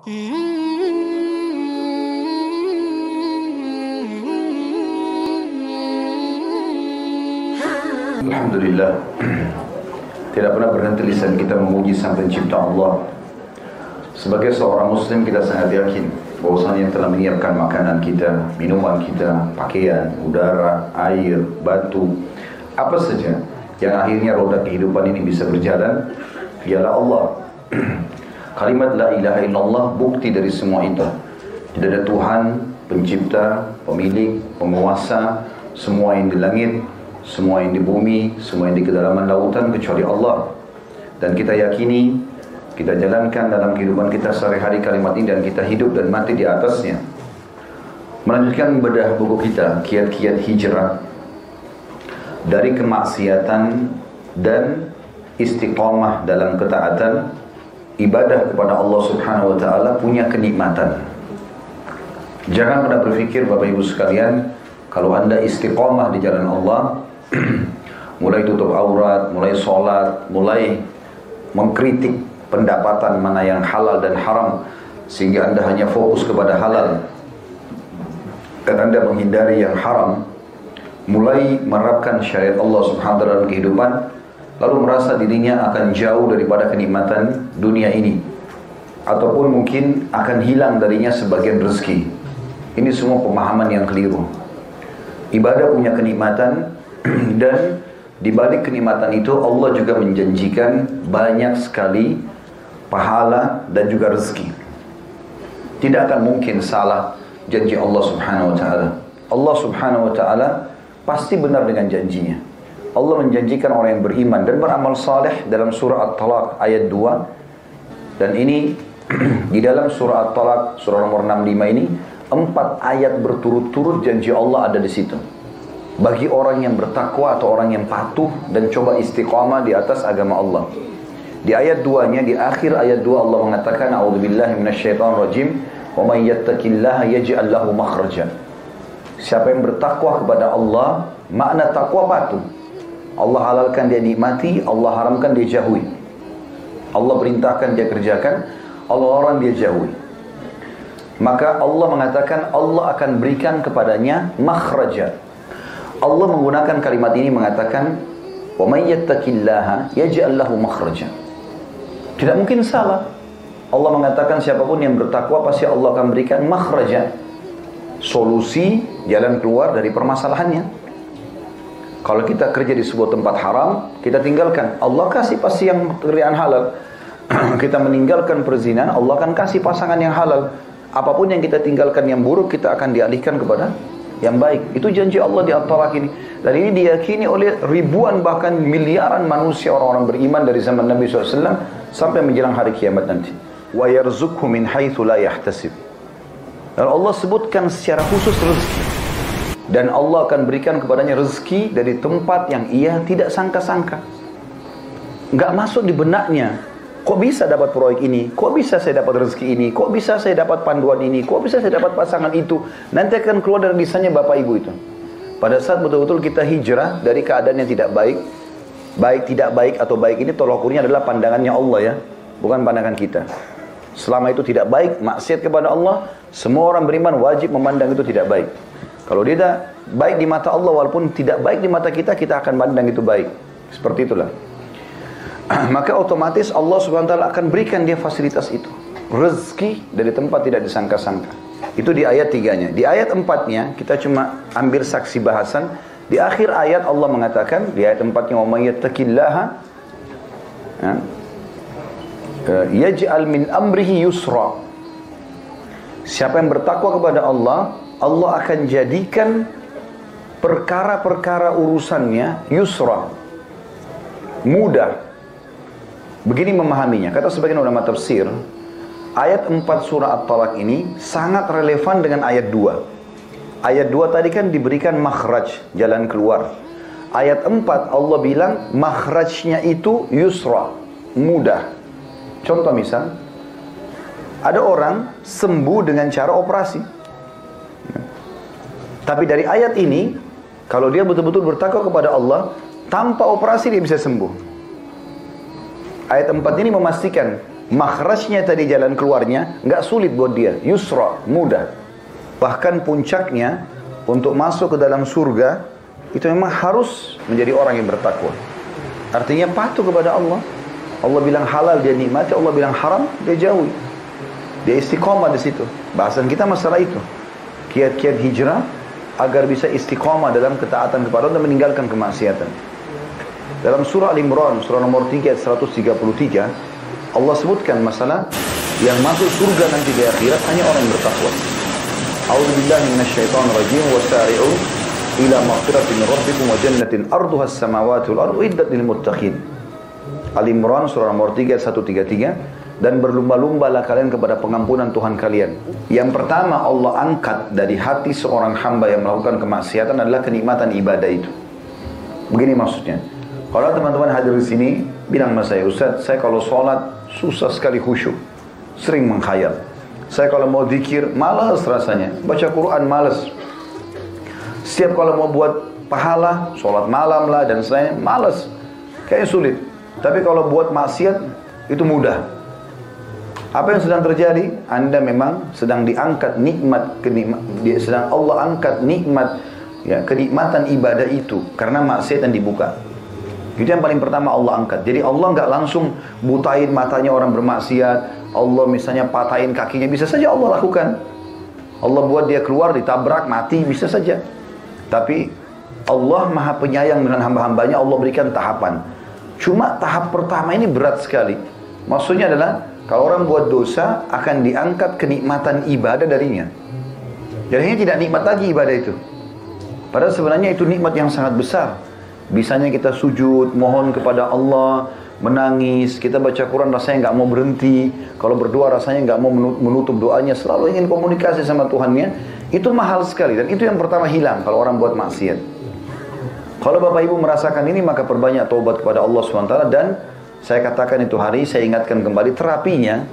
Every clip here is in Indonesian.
Alhamdulillah, tidak pernah berhenti lisan kita memuji Sang Pencipta Allah. Sebagai seorang muslim kita sangat yakin bahwasanya yang telah menyiapkan makanan kita, minuman kita, pakaian, udara, air, batu, apa saja yang akhirnya roda kehidupan ini bisa berjalan, ialah Allah. Kalimat la ilaha illallah bukti dari semua itu. Tidak ada Tuhan, pencipta, pemilik, penguasa, semua yang di langit, semua yang di bumi, semua yang di kedalaman lautan kecuali Allah. Dan kita yakini, kita jalankan dalam kehidupan kita sehari-hari kalimat ini dan kita hidup dan mati di atasnya. Melanjutkan bedah buku kita, kiat-kiat hijrah dari kemaksiatan dan istiqamah dalam ketaatan. Ibadah kepada Allah Subhanahu wa Ta'ala punya kenikmatan. Jangan pernah berpikir Bapak Ibu sekalian, kalau Anda istiqamah di jalan Allah, mulai tutup aurat, mulai sholat, mulai mengkritik pendapatan mana yang halal dan haram, sehingga Anda hanya fokus kepada halal dan Anda menghindari yang haram, mulai menerapkan syariat Allah Subhanahu wa Ta'ala dalam kehidupan, lalu merasa dirinya akan jauh daripada kenikmatan dunia ini, ataupun mungkin akan hilang darinya sebagian rezeki. Ini semua pemahaman yang keliru. Ibadah punya kenikmatan dan di balik kenikmatan itu Allah juga menjanjikan banyak sekali pahala dan juga rezeki. Tidak akan mungkin salah janji Allah Subhanahu wa Ta'ala. Allah Subhanahu wa Ta'ala pasti benar dengan janjinya. Allah menjanjikan orang yang beriman dan beramal saleh dalam surah At-Talaq ayat 2. Dan ini di dalam surah At-Talaq surah nomor 65 ini 4 ayat berturut-turut janji Allah ada di situ. Bagi orang yang bertakwa atau orang yang patuh dan coba istiqamah di atas agama Allah. Di ayat 2-nya, di akhir ayat 2 Allah mengatakan a'udzubillahi minasyaitonirrajim wa may yattaqillaha yaj'al lahu makhraja. Siapa yang bertakwa kepada Allah, makna takwa patuh. Allah halalkan dia nikmati, Allah haramkan dia jauhi. Allah perintahkan dia kerjakan, Allah larang dia jauhi. Maka Allah mengatakan Allah akan berikan kepadanya makhraja. Allah menggunakan kalimat ini mengatakan wa may yattaqillaha yaj'al lahu makhraja. Tidak mungkin salah. Allah mengatakan siapapun yang bertakwa pasti Allah akan berikan makhraja, solusi, jalan keluar dari permasalahannya. Kalau kita kerja di sebuah tempat haram, kita tinggalkan, Allah kasih pasti yang pekerjaan halal. Kita meninggalkan perzinahan, Allah akan kasih pasangan yang halal. Apapun yang kita tinggalkan yang buruk, kita akan dialihkan kepada yang baik. Itu janji Allah di At-Talaq ini. Dan ini diyakini oleh ribuan bahkan miliaran manusia orang-orang beriman dari zaman Nabi SAW sampai menjelang hari kiamat nanti. Wa yarzuqhu min haitsu la yahtasib. Dan Allah sebutkan secara khusus rezeki. Dan Allah akan berikan kepadanya rezeki dari tempat yang ia tidak sangka-sangka. Nggak masuk di benaknya. Kok bisa dapat proyek ini? Kok bisa saya dapat rezeki ini? Kok bisa saya dapat panduan ini? Kok bisa saya dapat pasangan itu? Nanti akan keluar dari lisannya Bapak Ibu itu. Pada saat betul-betul kita hijrah dari keadaan yang tidak baik, baik tidak baik atau baik ini tolak ukurnya adalah pandangannya Allah ya, bukan pandangan kita. Selama itu tidak baik, maksiat kepada Allah, semua orang beriman wajib memandang itu tidak baik. Kalau dia tidak baik di mata Allah walaupun tidak baik di mata kita, kita akan pandang itu baik. Seperti itulah. Maka otomatis Allah SWT akan berikan dia fasilitas itu. Rezeki dari tempat tidak disangka-sangka. Itu di ayat 3-nya. Di ayat 4-nya kita cuma ambil saksi bahasan. Di akhir ayat Allah mengatakan, di ayat 4-nya wa may yattaqillaha yaj'al min amrihi yusra. Siapa yang bertakwa kepada Allah, Allah akan jadikan perkara-perkara urusannya yusra, mudah. Begini memahaminya, kata sebagian ulama tafsir, ayat 4 surah At-Talaq ini sangat relevan dengan ayat 2. Ayat 2 tadi kan diberikan makhraj, jalan keluar. Ayat 4 Allah bilang makhrajnya itu yusra, mudah. Contoh misal, ada orang sembuh dengan cara operasi. Tapi dari ayat ini, kalau dia betul-betul bertakwa kepada Allah, tanpa operasi dia bisa sembuh. Ayat 4 ini memastikan makhrajnya tadi, jalan keluarnya nggak sulit buat dia, yusra, mudah. Bahkan puncaknya untuk masuk ke dalam surga itu memang harus menjadi orang yang bertakwa. Artinya patuh kepada Allah. Allah bilang halal dia nikmati, Allah bilang haram dia jauhi. Dia istiqomah di situ. Bahasan kita masalah itu. Kiat-kiat hijrah agar bisa istiqomah dalam ketaatan kepada Allah dan meninggalkan kemaksiatan. Dalam surah Al-Imran, surah nomor 3 ayat 133, Allah sebutkan masalah yang masuk surga nanti di akhirat hanya orang yang bertakwa. A'udzubillahi minasyaitonir rajim, wasari'u ila maghfiratin min rabbikum wa jannatin arduha as-samawati wal ardu iddat lil muttaqin. Al-Imran surah nomor 3 ayat 133, dan berlumba-lumbalah kalian kepada pengampunan Tuhan kalian. Yang pertama Allah angkat dari hati seorang hamba yang melakukan kemaksiatan adalah kenikmatan ibadah itu. Begini maksudnya. Kalau teman-teman hadir di sini bilang sama saya, Ustaz, saya kalau sholat susah sekali khusyuk, sering menghayal. Saya kalau mau zikir malas rasanya, baca Quran malas. Setiap kalau mau buat pahala, sholat malam lah dan saya malas, kayaknya sulit. Tapi kalau buat maksiat itu mudah. Apa yang sedang terjadi? Anda memang sedang diangkat nikmat, sedang Allah angkat nikmat, ya, kenikmatan ibadah itu karena maksiat yang dibuka. Itu yang paling pertama Allah angkat. Jadi Allah nggak langsung butain matanya orang bermaksiat. Allah misalnya patahin kakinya, bisa saja Allah lakukan. Allah buat dia keluar, ditabrak, mati, bisa saja. Tapi Allah maha penyayang dengan hamba-hambanya, Allah berikan tahapan. Cuma tahap pertama ini berat sekali. Maksudnya adalah, kalau orang buat dosa, akan diangkat kenikmatan ibadah darinya. Jadinya tidak nikmat lagi ibadah itu. Padahal sebenarnya itu nikmat yang sangat besar. Bisanya kita sujud, mohon kepada Allah, menangis, kita baca Quran rasanya nggak mau berhenti, kalau berdoa rasanya nggak mau menutup doanya, selalu ingin komunikasi sama Tuhannya. Itu mahal sekali, dan itu yang pertama hilang kalau orang buat maksiat. Kalau Bapak Ibu merasakan ini, maka perbanyak taubat kepada Allah SWT. Dan saya katakan itu hari, saya ingatkan kembali terapinya.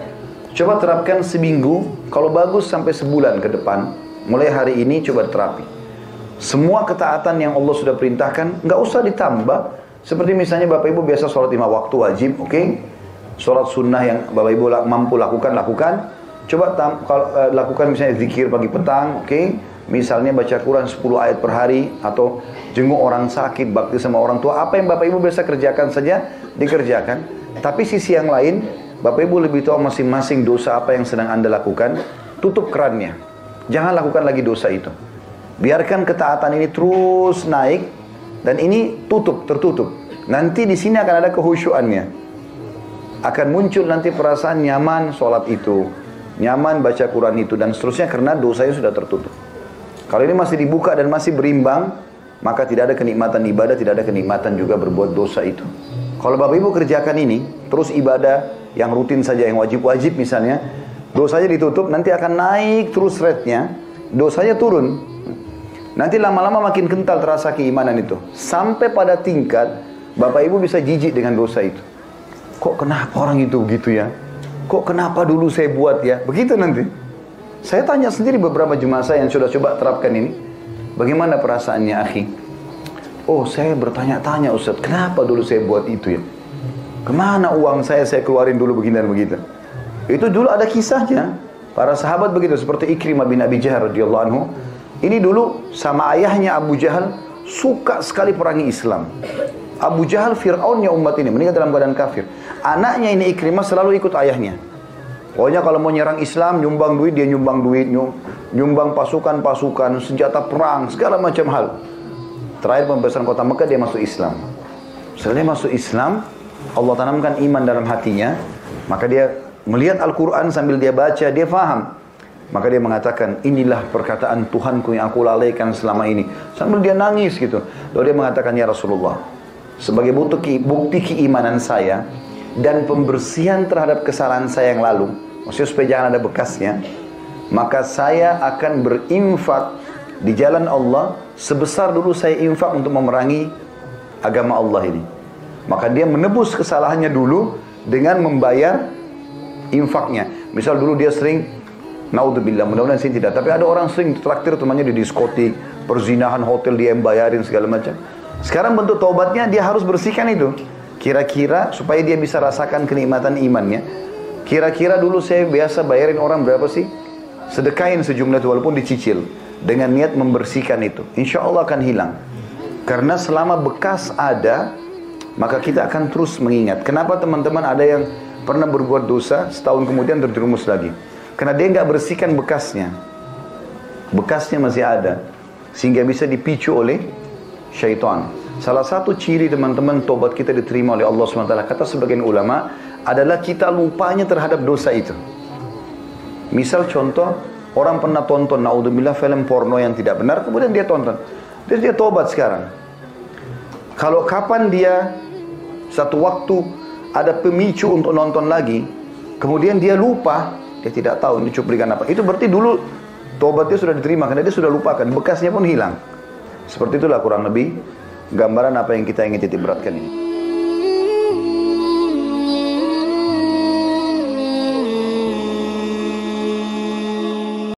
Coba terapkan seminggu, kalau bagus sampai sebulan ke depan. Mulai hari ini coba terapi. Semua ketaatan yang Allah sudah perintahkan, nggak usah ditambah. Seperti misalnya Bapak Ibu biasa sholat 5 waktu wajib, oke? Sholat sunnah yang Bapak Ibu mampu lakukan. Coba lakukan misalnya zikir pagi petang, oke? Misalnya baca Quran 10 ayat per hari, atau jenguk orang sakit, bakti sama orang tua. Apa yang Bapak Ibu biasa kerjakan saja, dikerjakan. Tapi sisi yang lain, Bapak Ibu lebih tahu masing-masing dosa apa yang sedang Anda lakukan. Tutup kerannya. Jangan lakukan lagi dosa itu. Biarkan ketaatan ini terus naik, dan ini tertutup. Nanti di sini akan ada kehusyuannya. Akan muncul nanti perasaan nyaman sholat itu, nyaman baca Quran itu, dan seterusnya, karena dosanya sudah tertutup. Kalau ini masih dibuka dan masih berimbang, maka tidak ada kenikmatan ibadah, tidak ada kenikmatan juga berbuat dosa itu. Kalau Bapak Ibu kerjakan ini, terus ibadah yang rutin saja, yang wajib-wajib misalnya, dosanya ditutup, nanti akan naik terus rate-nya, dosanya turun. Nanti lama-lama makin kental terasa keimanan itu. Sampai pada tingkat Bapak Ibu bisa jijik dengan dosa itu. Kok kenapa orang itu begitu ya? Kok kenapa dulu saya buat ya? Begitu nanti. Saya tanya sendiri beberapa jemaah saya yang sudah coba terapkan ini. Bagaimana perasaannya, akhi? Oh, saya bertanya-tanya, Ustaz, kenapa dulu saya buat itu ya? Kemana uang saya keluarin dulu begini dan begitu? Itu dulu ada kisahnya. Para sahabat begitu, seperti Ikrimah bin Abi Jahal radhiyallahu anhu. Ini dulu sama ayahnya Abu Jahal suka sekali perangi Islam. Abu Jahal Fir'aunnya umat ini, meninggal dalam keadaan kafir. Anaknya ini Ikrimah selalu ikut ayahnya. Pokoknya kalau mau nyerang Islam, nyumbang duit, dia nyumbang duit, nyumbang pasukan-pasukan, senjata perang, segala macam hal. Terakhir pembebasan kota Mekah, dia masuk Islam. Setelah dia masuk Islam, Allah tanamkan iman dalam hatinya, maka dia melihat Al-Quran sambil dia baca, dia faham. Maka dia mengatakan, inilah perkataan Tuhanku yang aku lalaikan selama ini. Sambil dia nangis gitu. Lalu dia mengatakan, ya Rasulullah, sebagai bukti keimanan saya dan pembersihan terhadap kesalahan saya yang lalu, maksudnya supaya jangan ada bekasnya, maka saya akan berinfak di jalan Allah sebesar dulu saya infak untuk memerangi agama Allah ini. Maka dia menebus kesalahannya dulu dengan membayar infaknya. Misal dulu dia sering, naudzubillah, mudah-mudahan sih tidak, tapi ada orang sering traktir temannya di diskotik, perzinahan, hotel dia yang bayarin segala macam. Sekarang bentuk taubatnya dia harus bersihkan itu. Kira-kira supaya dia bisa rasakan kenikmatan imannya, Kira-kira dulu saya biasa bayarin orang berapa sih? Sedekahin sejumlah itu walaupun dicicil. Dengan niat membersihkan itu. Insya Allah akan hilang. Karena selama bekas ada, maka kita akan terus mengingat. Kenapa teman-teman ada yang pernah berbuat dosa, setahun kemudian terjerumus lagi? Karena dia nggak bersihkan bekasnya. Bekasnya masih ada. Sehingga bisa dipicu oleh syaitan. Salah satu ciri teman-teman tobat kita diterima oleh Allah SWT, kata sebagian ulama, adalah kita lupanya terhadap dosa itu. Misal contoh, orang pernah tonton, naudzubillah, film porno yang tidak benar, kemudian dia tonton. Terus dia tobat sekarang. Kalau kapan dia satu waktu ada pemicu untuk nonton lagi, kemudian dia lupa, dia tidak tahu ini cuplikan apa. Itu berarti dulu tobatnya sudah diterima, karena dia sudah lupakan, bekasnya pun hilang. Seperti itulah kurang lebih gambaran apa yang kita ingin titik beratkan ini.